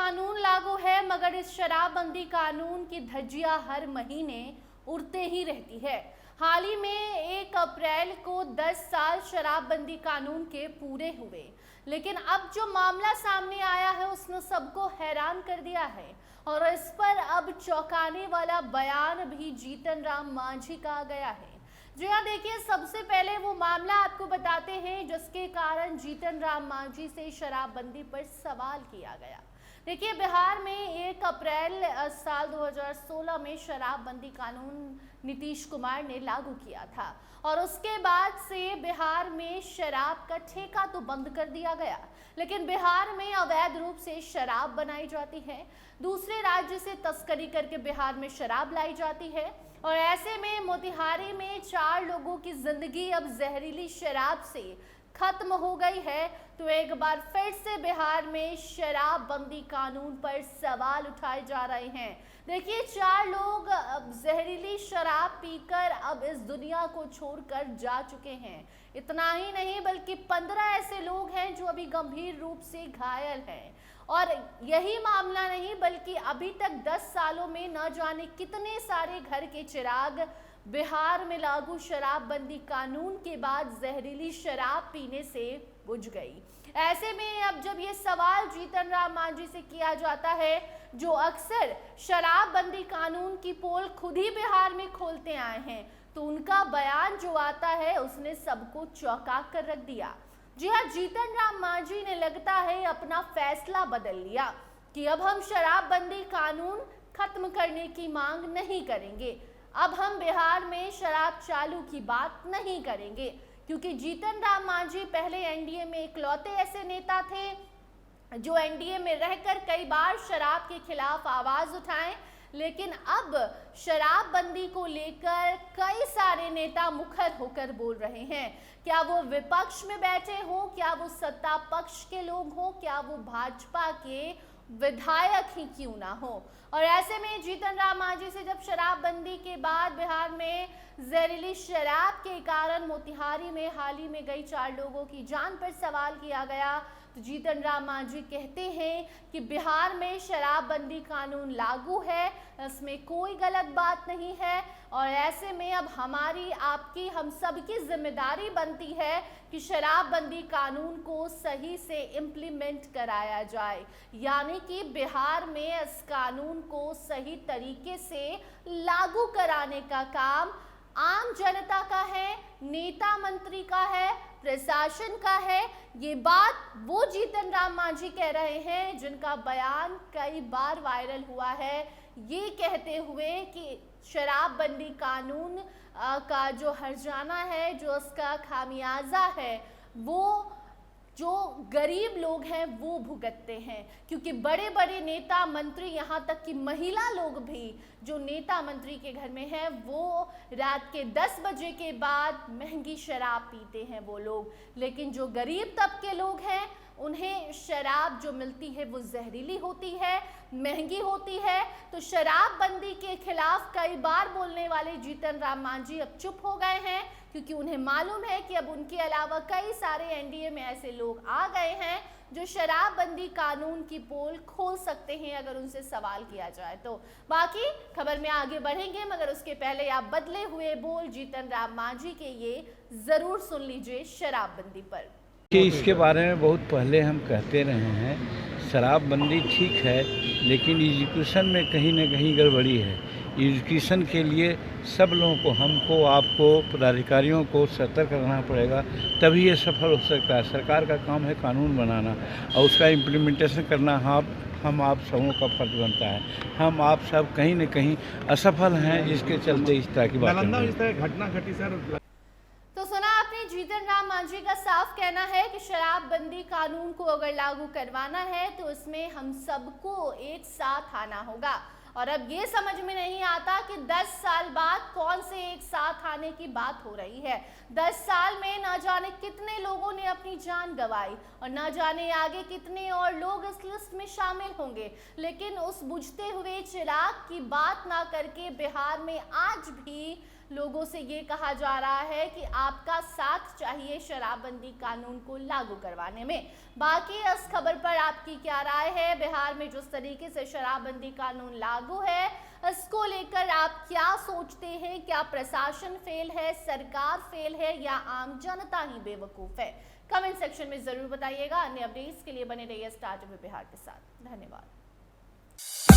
कानून लागू है, मगर इस शराबबंदी कानून की धज्जियां हर महीने उड़ते ही रहती है। हाल ही में 1 अप्रैल को 10 साल शराबबंदी कानून के पूरे हुए, लेकिन अब जो मामला सामने आया है उसने सबको हैरान कर दिया है और इस पर अब चौंकाने वाला बयान भी जीतन राम मांझी का आ गया है। जी हाँ, देखिए, सबसे पहले वो मामला आपको बताते हैं जिसके कारण जीतन राम मांझी से शराबबंदी पर सवाल किया गया। देखिए, बिहार में 1 अप्रैल साल 2016 में शराबबंदी कानून नीतीश कुमार ने लागू किया था और उसके बाद से बिहार में शराब का ठेका तो बंद कर दिया गया, लेकिन बिहार में अवैध रूप से शराब बनाई जाती है, दूसरे राज्य से तस्करी करके बिहार में शराब लाई जाती है और ऐसे में मोतिहारी में 4 लोगों की जिंदगी अब जहरीली शराब से खत्म हो गई है। तो एक बार फिर से बिहार में शराबबंदी कानून पर सवाल उठाए जा रहे हैं। देखिए, 4 लोग अब जहरीली शराब पीकर अब इस दुनिया को छोड़कर जा चुके हैं। इतना ही नहीं, बल्कि 15 ऐसे लोग हैं जो अभी गंभीर रूप से घायल हैं। और यही मामला नहीं, बल्कि अभी तक 10 सालों में न जाने कितने सारे घर के चिराग बिहार में लागू शराबबंदी कानून के बाद जहरीली शराब पीने से बुझ गई। ऐसे में अब जब ये सवाल जीतन राम मांझी से किया जाता है, जो अक्सर शराबबंदी कानून की पोल खुद ही बिहार में खोलते आए हैं, तो उनका बयान जो आता है उसने सबको चौंका कर रख दिया। जी हाँ, जीतन राम मांझी ने लगता है अपना फैसला बदल लिया कि अब हम शराबबंदी कानून खत्म करने की मांग नहीं करेंगे। अब हम बिहार में शराब चालू की बात नहीं करेंगे, क्योंकि जीतन राम मांझी पहले एनडीए में इकलौते ऐसे नेता थे जो एनडीए में रहकर कई बार शराब के खिलाफ आवाज उठाएं, लेकिन अब शराबबंदी को लेकर कई सारे नेता मुखर होकर बोल रहे हैं। क्या वो विपक्ष में बैठे हों, क्या वो सत्ता पक्ष के लोग हों, क्या वो भाजपा के विधायक ही क्यों ना हो। और ऐसे में जीतन राम मांझी से जब शराबबंदी के बाद बिहार में जहरीली शराब के कारण मोतिहारी में हाल ही में गई 4 लोगों की जान पर सवाल किया गया, तो जीतन राम मांझी कहते हैं कि बिहार में शराबबंदी कानून लागू है, इसमें कोई गलत बात नहीं है और ऐसे में अब हमारी, आपकी, हम सबकी जिम्मेदारी बनती है कि शराबबंदी कानून को सही से इम्प्लीमेंट कराया जाए, यानी कि बिहार में इस कानून को सही तरीके से लागू कराने का काम आम जनता का है, नेता मंत्री का है, प्रशासन का है। ये बात वो जीतन राम मांझी कह रहे हैं जिनका बयान कई बार वायरल हुआ है, ये कहते हुए कि शराबबंदी कानून का जो हर्जाना है, जो उसका खामियाजा है, वो जो गरीब लोग हैं वो भुगतते हैं, क्योंकि बड़े बड़े नेता मंत्री, यहाँ तक कि महिला लोग भी जो नेता मंत्री के घर में हैं, वो रात के 10 बजे के बाद महंगी शराब पीते हैं वो लोग। लेकिन जो गरीब तबके लोग हैं उन्हें शराब जो मिलती है वो जहरीली होती है, महंगी होती है। तो शराबबंदी के खिलाफ कई बार बोलने वाले जीतन राम मांझी अब चुप हो गए हैं, क्योंकि उन्हें मालूम है कि अब उनके अलावा कई सारे एनडीए में ऐसे लोग आ गए हैं जो शराबबंदी कानून की पोल खोल सकते हैं अगर उनसे सवाल किया जाए तो। बाकी खबर में आगे बढ़ेंगे, मगर उसके पहले आप बदले हुए बोल जीतन राम मांझी के ये जरूर सुन लीजिए शराबबंदी पर। कि इसके बारे में बहुत पहले हम कहते रहे हैं, शराबबंदी ठीक है, लेकिन एजुकेशन में कहीं ना कहीं गड़बड़ी है। एजुकेशन के लिए सब लोगों को, हमको, आपको, पदाधिकारियों को सतर्क रहना पड़ेगा, तभी ये सफल हो सकता है। सरकार का काम है कानून बनाना और उसका इम्प्लीमेंटेशन करना हम आप सबों का फर्ज बनता है। हम आप सब कहीं न कहीं असफल हैं, जिसके चलते इस तरह की घटना घटी सर। तो सुना आपने, जीतन राम मांझी का साफ कहना है कि शराबबंदी कानून को अगर लागू करवाना है तो इसमें हम सबको एक साथ आना होगा। और अब ये समझ में नहीं आता कि 10 साल बाद कौन से एक साथ आने की बात हो रही है। 10 साल में ना जाने कितने लोगों ने अपनी जान गंवाई और ना जाने आगे कितने और लोग इस लिस्ट में शामिल होंगे, लेकिन उस बुझते हुए चिराग की बात ना करके बिहार में आज भी लोगों से ये कहा जा रहा है कि आपका साथ चाहिए शराबबंदी कानून को लागू करवाने में। बाकी इस खबर पर आपकी क्या राय है? बिहार में जिस तरीके से शराबबंदी कानून लागू है, इसको लेकर आप क्या सोचते हैं? क्या प्रशासन फेल है, सरकार फेल है या आम जनता ही बेवकूफ है? कमेंट सेक्शन में जरूर बताइएगा। अन्य अपडेट्स के लिए बने रहिए स्टार टीवी बिहार के साथ। धन्यवाद।